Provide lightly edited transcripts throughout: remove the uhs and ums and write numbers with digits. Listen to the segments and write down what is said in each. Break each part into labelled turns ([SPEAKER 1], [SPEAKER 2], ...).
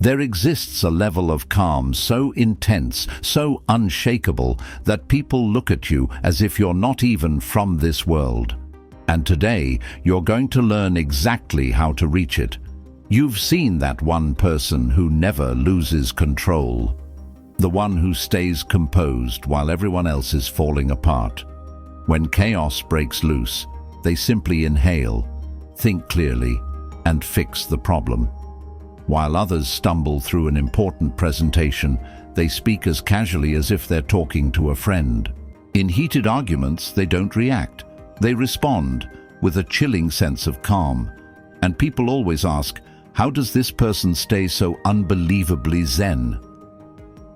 [SPEAKER 1] There exists a level of calm so intense, so unshakable, that people look at you as if you're not even from this world. And today, you're going to learn exactly how to reach it. You've seen that one person who never loses control. The one who stays composed while everyone else is falling apart. When chaos breaks loose, they simply inhale, think clearly, and fix the problem. While others stumble through an important presentation, they speak as casually as if they're talking to a friend. In heated arguments, they don't react. They respond with a chilling sense of calm. And people always ask, how does this person stay so unbelievably zen?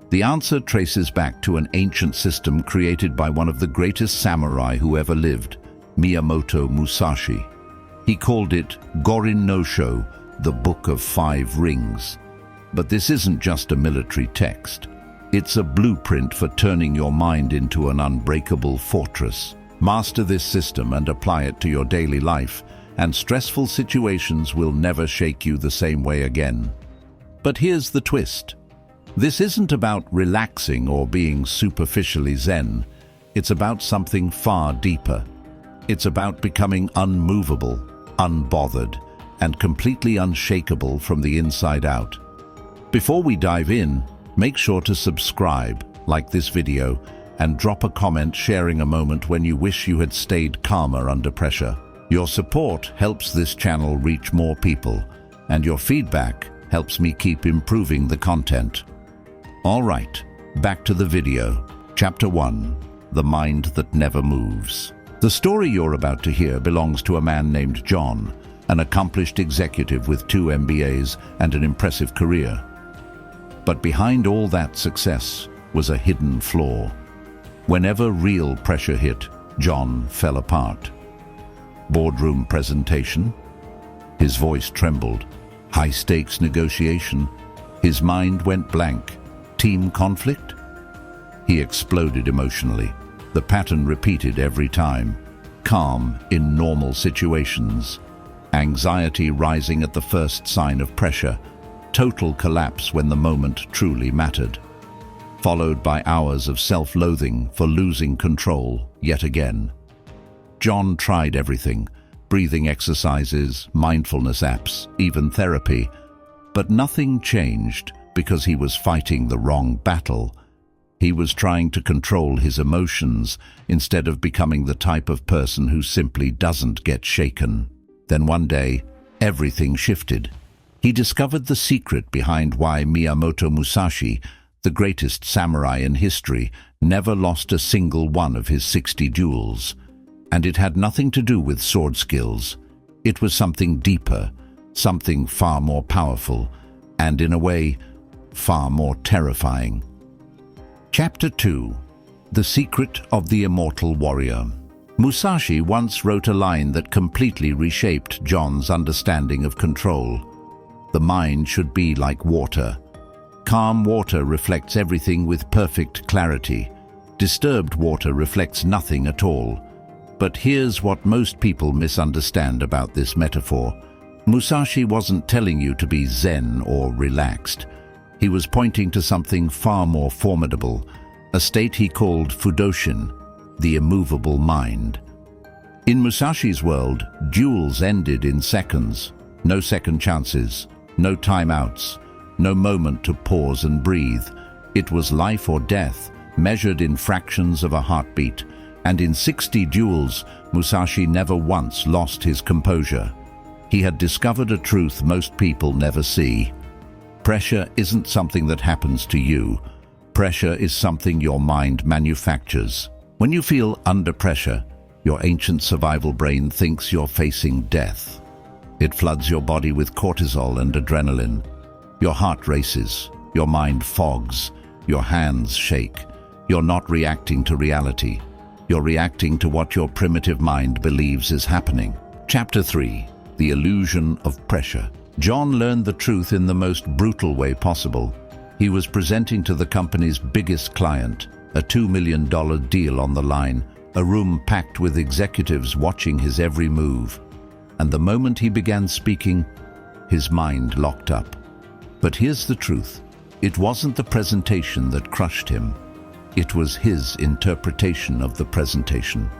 [SPEAKER 1] The answer traces back to an ancient system created by one of the greatest samurai who ever lived, Miyamoto Musashi. He called it Gorin no Sho, the Book of Five Rings. But this isn't just a military text. It's a blueprint for turning your mind into an unbreakable fortress. Master this system and apply it to your daily life, and stressful situations will never shake you the same way again. But here's the twist. This isn't about relaxing or being superficially zen. It's about something far deeper. It's about becoming unmovable, unbothered, and completely unshakable from the inside out. Before we dive in, make sure to subscribe, like this video, and drop a comment sharing a moment when you wish you had stayed calmer under pressure. Your support helps this channel reach more people, and your feedback helps me keep improving the content. All right, back to the video. Chapter 1, The Mind That Never Moves. The story you're about to hear belongs to a man named John, an accomplished executive with 2 MBAs and an impressive career. But behind all that success was a hidden flaw. Whenever real pressure hit, John fell apart. Boardroom presentation? His voice trembled. High-stakes negotiation? His mind went blank. Team conflict? He exploded emotionally. The pattern repeated every time. Calm in normal situations. Anxiety rising at the first sign of pressure, total collapse when the moment truly mattered, followed by hours of self-loathing for losing control yet again. John tried everything, breathing exercises, mindfulness apps, even therapy, but nothing changed because he was fighting the wrong battle. He was trying to control his emotions instead of becoming the type of person who simply doesn't get shaken. Then one day, everything shifted. He discovered the secret behind why Miyamoto Musashi, the greatest samurai in history, never lost a single one of his 60 duels. And it had nothing to do with sword skills. It was something deeper, something far more powerful, and in a way, far more terrifying. Chapter 2, The Secret of the Immortal Warrior. Musashi once wrote a line that completely reshaped John's understanding of control. The mind should be like water. Calm water reflects everything with perfect clarity. Disturbed water reflects nothing at all. But here's what most people misunderstand about this metaphor. Musashi wasn't telling you to be zen or relaxed. He was pointing to something far more formidable, a state he called Heijoshin, the immovable mind. In Musashi's world, duels ended in seconds. No second chances, no timeouts, no moment to pause and breathe. It was life or death, measured in fractions of a heartbeat. And in 60 duels, Musashi never once lost his composure. He had discovered a truth most people never see. Pressure isn't something that happens to you. Pressure is something your mind manufactures. When you feel under pressure, your ancient survival brain thinks you're facing death. It floods your body with cortisol and adrenaline. Your heart races, your mind fogs, your hands shake. You're not reacting to reality. You're reacting to what your primitive mind believes is happening. Chapter 3, The Illusion of Pressure. John learned the truth in the most brutal way possible. He was presenting to the company's biggest client, a $2 million deal on the line, a room packed with executives watching his every move. And the moment he began speaking, his mind locked up. But here's the truth. It wasn't the presentation that crushed him. It was his interpretation of the presentation.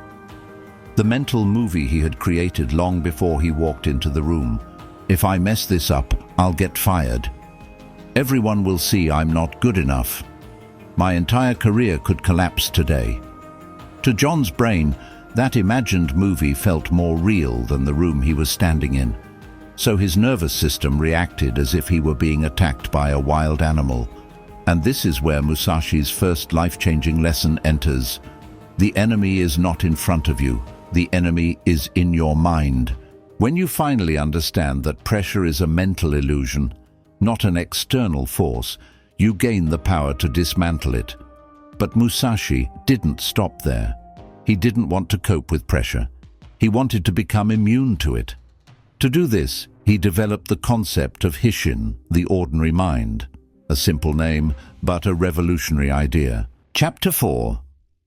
[SPEAKER 1] The mental movie he had created long before he walked into the room. If I mess this up, I'll get fired. Everyone will see I'm not good enough. My entire career could collapse today. To John's brain, that imagined movie felt more real than the room he was standing in. So his nervous system reacted as if he were being attacked by a wild animal. And this is where Musashi's first life-changing lesson enters. The enemy is not in front of you. The enemy is in your mind. When you finally understand that pressure is a mental illusion, not an external force, you gain the power to dismantle it. But Musashi didn't stop there. He didn't want to cope with pressure. He wanted to become immune to it. To do this, he developed the concept of Heijoshin, the ordinary mind. A simple name, but a revolutionary idea. Chapter 4.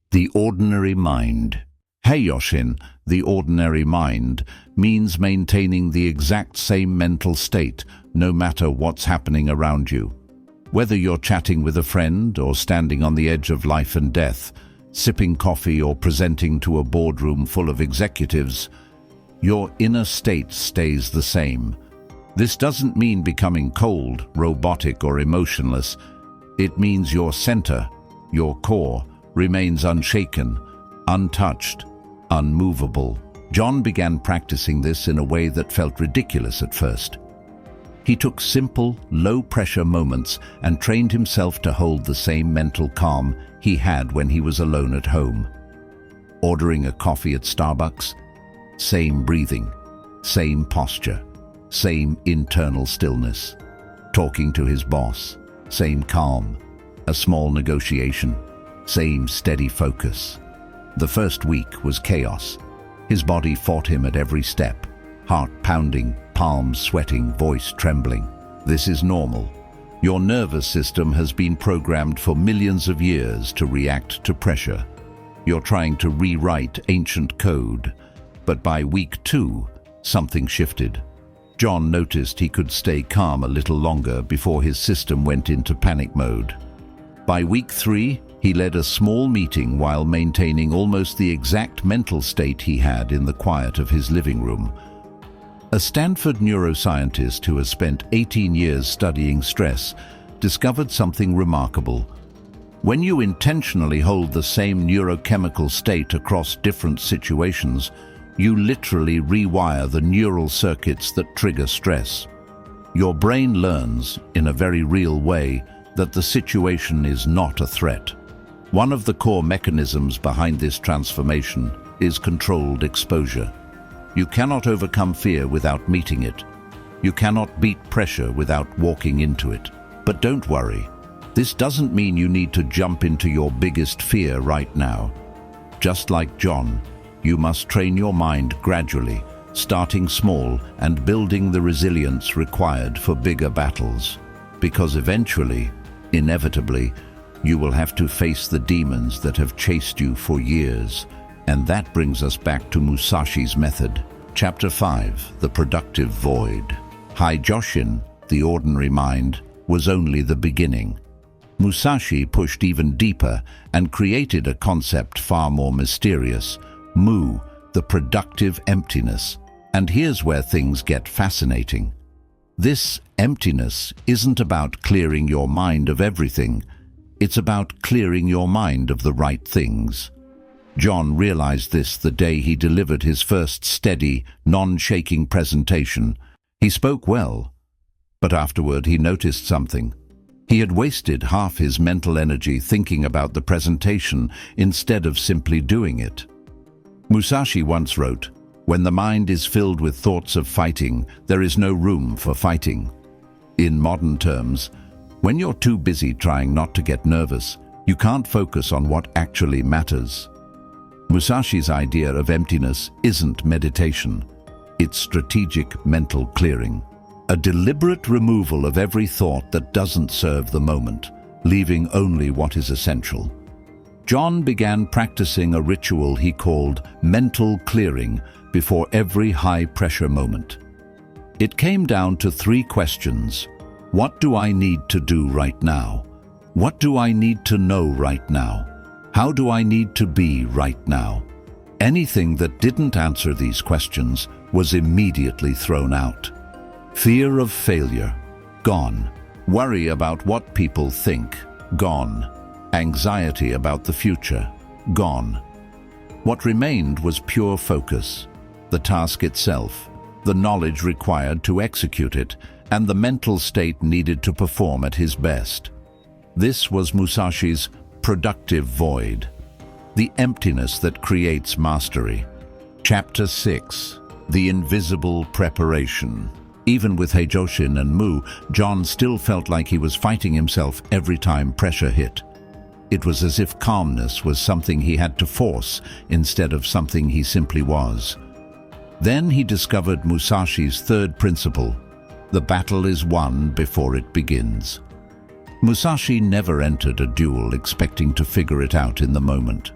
[SPEAKER 1] The Ordinary Mind. Heijoshin, the ordinary mind, means maintaining the exact same mental state, no matter what's happening around you. Whether you're chatting with a friend or standing on the edge of life and death, sipping coffee or presenting to a boardroom full of executives, your inner state stays the same. This doesn't mean becoming cold, robotic, or emotionless. It means your center, your core, remains unshaken, untouched, unmovable. John began practicing this in a way that felt ridiculous at first. He took simple, low-pressure moments and trained himself to hold the same mental calm he had when he was alone at home. Ordering a coffee at Starbucks, same breathing, same posture, same internal stillness. Talking to his boss, same calm. A small negotiation, same steady focus. The first week was chaos. His body fought him at every step, heart pounding, palms sweating, voice trembling. This is normal. Your nervous system has been programmed for millions of years to react to pressure. You're trying to rewrite ancient code. But by week 2, something shifted. John noticed he could stay calm a little longer before his system went into panic mode. By week 3, he led a small meeting while maintaining almost the exact mental state he had in the quiet of his living room. A Stanford neuroscientist who has spent 18 years studying stress discovered something remarkable. When you intentionally hold the same neurochemical state across different situations, you literally rewire the neural circuits that trigger stress. Your brain learns, in a very real way, that the situation is not a threat. One of the core mechanisms behind this transformation is controlled exposure. You cannot overcome fear without meeting it. You cannot beat pressure without walking into it. But don't worry. This doesn't mean you need to jump into your biggest fear right now. Just like John, you must train your mind gradually, starting small and building the resilience required for bigger battles. Because eventually, inevitably, you will have to face the demons that have chased you for years. And that brings us back to Musashi's method. Chapter 5, The Productive Void. Heijoshin, the ordinary mind, was only the beginning. Musashi pushed even deeper and created a concept far more mysterious. Mu, the productive emptiness. And here's where things get fascinating. This emptiness isn't about clearing your mind of everything. It's about clearing your mind of the right things. John realized this the day he delivered his first steady, non-shaking presentation. He spoke well, but afterward he noticed something. He had wasted half his mental energy thinking about the presentation instead of simply doing it. Musashi once wrote, "When the mind is filled with thoughts of fighting, there is no room for fighting." In modern terms, when you're too busy trying not to get nervous, you can't focus on what actually matters. Musashi's idea of emptiness isn't meditation. It's strategic mental clearing. A deliberate removal of every thought that doesn't serve the moment, leaving only what is essential. John began practicing a ritual he called mental clearing before every high-pressure moment. It came down to 3 questions. What do I need to do right now? What do I need to know right now? How do I need to be right now? Anything that didn't answer these questions was immediately thrown out. Fear of failure, gone. Worry about what people think, gone. Anxiety about the future, gone. What remained was pure focus, the task itself, the knowledge required to execute it, and the mental state needed to perform at his best. This was Musashi's productive void, the emptiness that creates mastery. Chapter 6. The Invisible Preparation. Even with Heijoshin and Mu, John still felt like he was fighting himself every time pressure hit. It was as if calmness was something he had to force instead of something he simply was. Then he discovered Musashi's third principle: the battle is won before it begins. Musashi never entered a duel expecting to figure it out in the moment.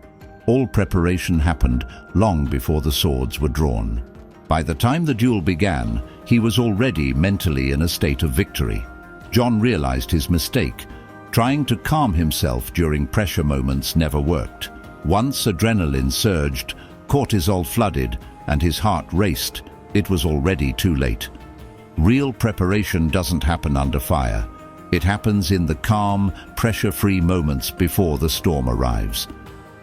[SPEAKER 1] All preparation happened long before the swords were drawn. By the time the duel began, he was already mentally in a state of victory. John realized his mistake. Trying to calm himself during pressure moments never worked. Once adrenaline surged, cortisol flooded, and his heart raced, it was already too late. Real preparation doesn't happen under fire. It happens in the calm, pressure-free moments before the storm arrives.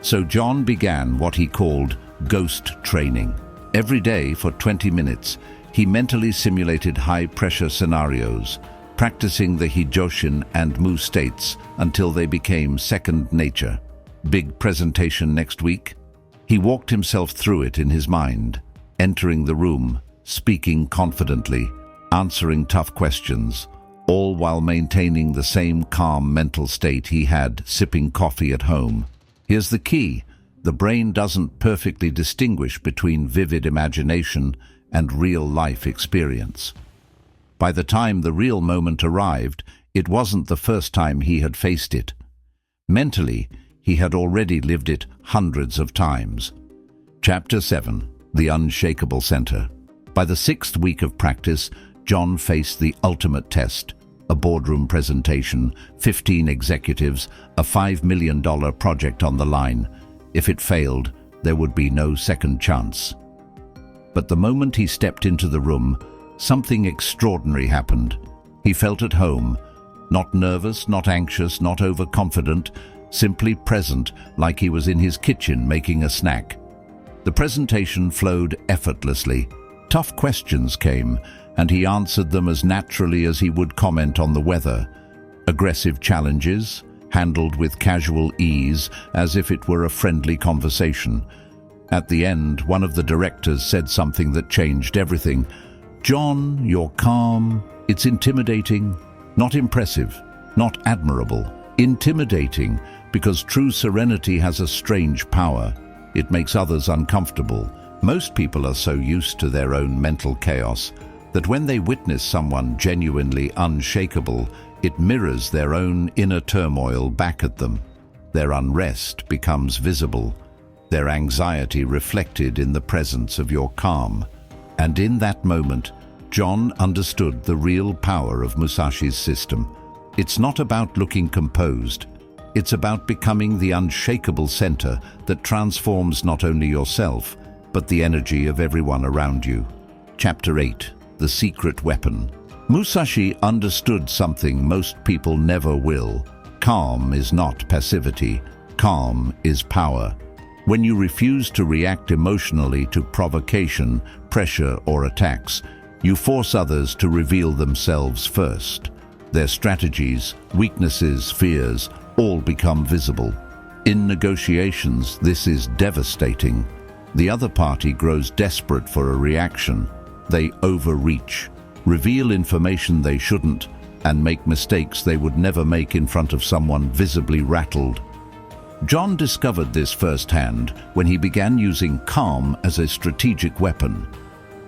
[SPEAKER 1] So John began what he called ghost training. Every day for 20 minutes, he mentally simulated high-pressure scenarios, practicing the Heijoshin and Mu states until they became second nature. Big presentation next week? He walked himself through it in his mind, entering the room, speaking confidently, answering tough questions, all while maintaining the same calm mental state he had sipping coffee at home. Here's the key: the brain doesn't perfectly distinguish between vivid imagination and real-life experience. By the time the real moment arrived, it wasn't the first time he had faced it. Mentally, he had already lived it hundreds of times. Chapter 7. The Unshakable Center. By the 6th week of practice, John faced the ultimate test: a boardroom presentation, 15 executives, a $5 million project on the line. If it failed, there would be no second chance. But the moment he stepped into the room, something extraordinary happened. He felt at home, not nervous, not anxious, not overconfident, simply present, like he was in his kitchen making a snack. The presentation flowed effortlessly. Tough questions came, and he answered them as naturally as he would comment on the weather. Aggressive challenges, handled with casual ease, as if it were a friendly conversation. At the end, one of the directors said something that changed everything. "John, you're calm. It's intimidating. Not impressive, not admirable. Intimidating, because true serenity has a strange power. It makes others uncomfortable. Most people are so used to their own mental chaos that when they witness someone genuinely unshakable, it mirrors their own inner turmoil back at them. Their unrest becomes visible, their anxiety reflected in the presence of your calm." And in that moment, John understood the real power of Musashi's system. It's not about looking composed. It's about becoming the unshakable center that transforms not only yourself, but the energy of everyone around you. Chapter 8. The Secret Weapon. Musashi understood something most people never will. Calm is not passivity. Calm is power. When you refuse to react emotionally to provocation, pressure, or attacks, you force others to reveal themselves first. Their strategies, weaknesses, fears, all become visible. In negotiations, this is devastating. The other party grows desperate for a reaction. They overreach, reveal information they shouldn't, and make mistakes they would never make in front of someone visibly rattled. John discovered this firsthand when he began using calm as a strategic weapon.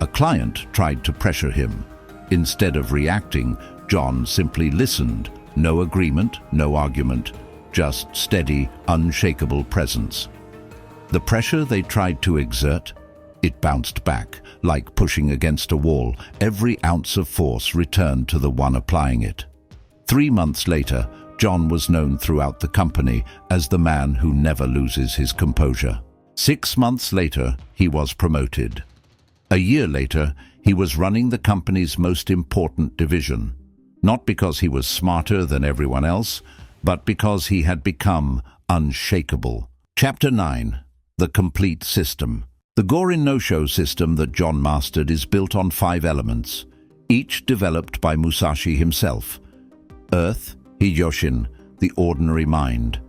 [SPEAKER 1] A client tried to pressure him. Instead of reacting, John simply listened. No agreement, no argument, just steady, unshakable presence. The pressure they tried to exert, it bounced back, like pushing against a wall. Every ounce of force returned to the one applying it. 3 months later, John was known throughout the company as the man who never loses his composure. 6 months later, he was promoted. A year later, he was running the company's most important division, not because he was smarter than everyone else, but because he had become unshakable. Chapter 9. The Complete System. The Gorin no-Sho system that John mastered is built on 5 elements, each developed by Musashi himself. Earth, Heijoshin, the ordinary mind.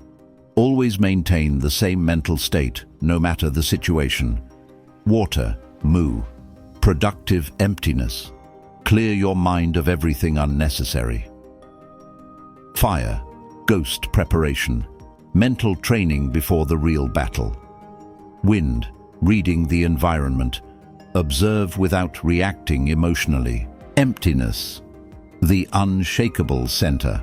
[SPEAKER 1] Always maintain the same mental state, no matter the situation. Water, Mu. Productive emptiness. Clear your mind of everything unnecessary. Fire, Ghost preparation. Mental training before the real battle. Wind, reading the environment. Observe without reacting emotionally. Emptiness, the Unshakable Center.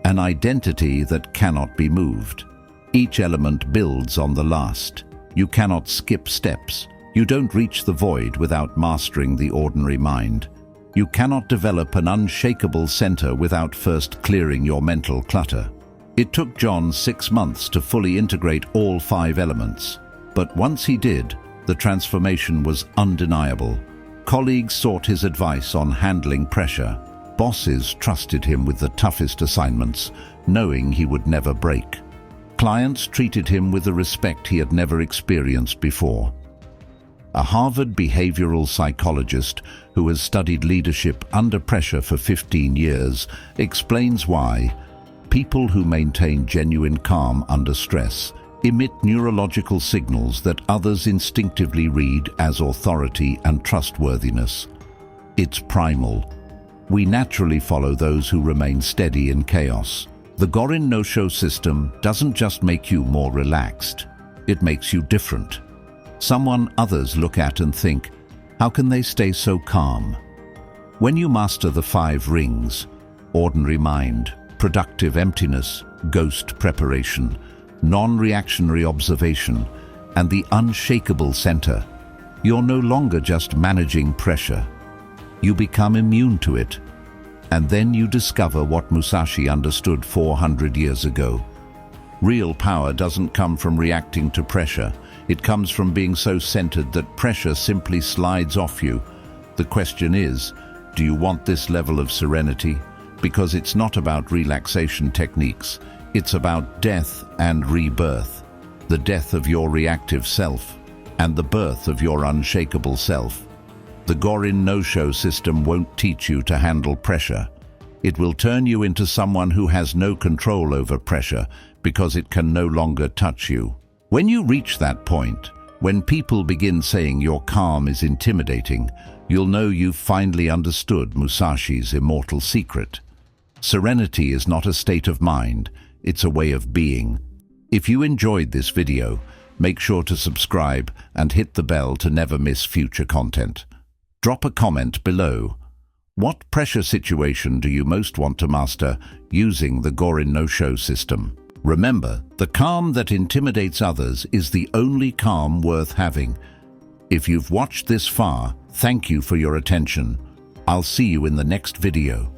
[SPEAKER 1] An identity that cannot be moved. Each element builds on the last. You cannot skip steps. You don't reach the void without mastering the ordinary mind. You cannot develop an unshakable center without first clearing your mental clutter. It took John 6 months to fully integrate all 5 elements. But once he did, the transformation was undeniable. Colleagues sought his advice on handling pressure. Bosses trusted him with the toughest assignments, knowing he would never break. Clients treated him with a respect he had never experienced before. A Harvard behavioral psychologist who has studied leadership under pressure for 15 years explains why people who maintain genuine calm under stress emit neurological signals that others instinctively read as authority and trustworthiness. It's primal. We naturally follow those who remain steady in chaos. The Gorin no-Sho system doesn't just make you more relaxed, it makes you different. Someone others look at and think, how can they stay so calm? When you master the 5 rings, ordinary mind, productive emptiness, ghost preparation, non-reactionary observation, and the unshakable center, you're no longer just managing pressure. You become immune to it. And then you discover what Musashi understood 400 years ago. Real power doesn't come from reacting to pressure. It comes from being so centered that pressure simply slides off you. The question is, do you want this level of serenity? Because it's not about relaxation techniques. It's about death and rebirth. The death of your reactive self and the birth of your unshakable self. The Gorin no-Sho system won't teach you to handle pressure. It will turn you into someone who has no control over pressure because it can no longer touch you. When you reach that point, when people begin saying your calm is intimidating, you'll know you've finally understood Musashi's immortal secret. Serenity is not a state of mind, it's a way of being. If you enjoyed this video, make sure to subscribe and hit the bell to never miss future content. Drop a comment below. What pressure situation do you most want to master using the Gorin no-Sho system? Remember, the calm that intimidates others is the only calm worth having. If you've watched this far, thank you for your attention. I'll see you in the next video.